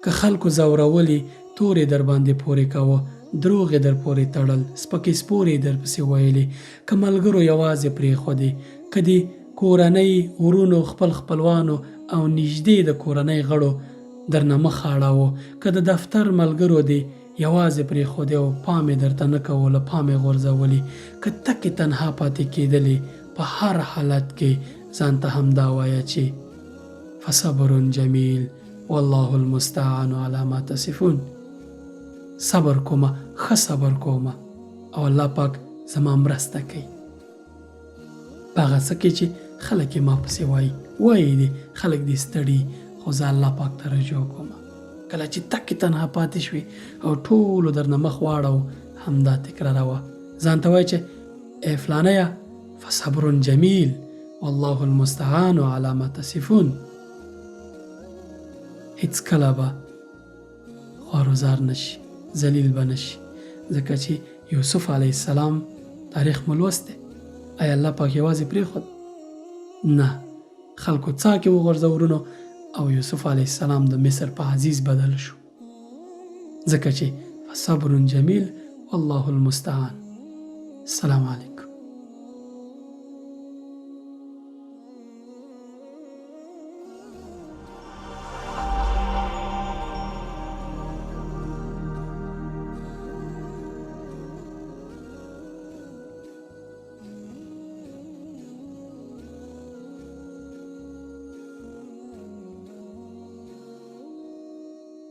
که خلکو ځورولې تورې در باندې پورې کوه، دروغ یې در پورې تړل، سپکې سپورې در پسې ویلې، که ملګرو یوازې پرېښودې، که دې کورنۍ ورونو خپل خپلوانو او نږدې د کورنۍ غړو درنه مخ اړاوه، که د دفتر ملګرو دې یوازې پرېښودې او پام یې درته نه کوه، له پام یې غورځولې، که تکې تنها پاتې کېدلې، په هر حالت کې ځان ته همدا وایه چې فصبر جمیل والله المستعان علی ما تصفون. صبر کومه، ښه صبر کومه او الله پاک زما مرسته کوي. په هغه څه کې چې خلک یې ما پسې وایي دي، خلک دې ستړي، خو زه الله پاک ته رجوع کومه. کله چې تکې تنها پاتې شوې او ټولو درنه مخ واړو، همدا تکراروه، ځان ته وایه چې ای فلانیه فصبر جمیل والله المستعان علی ما تصفون. هیڅ کله به خوارزار نشي، ذلیل به نشي، ځکه چې یوسف علیه السلام تاریخ مو لوستی. آیا الله پاک یوازې پرېښود؟ نه، خلکو څاه کې وغورځه ورونو او یوسف علیه السلام د مصر په عزیز بدل شو، ځکه چې فصبر جمیل والله المستعان. السلام علیکم.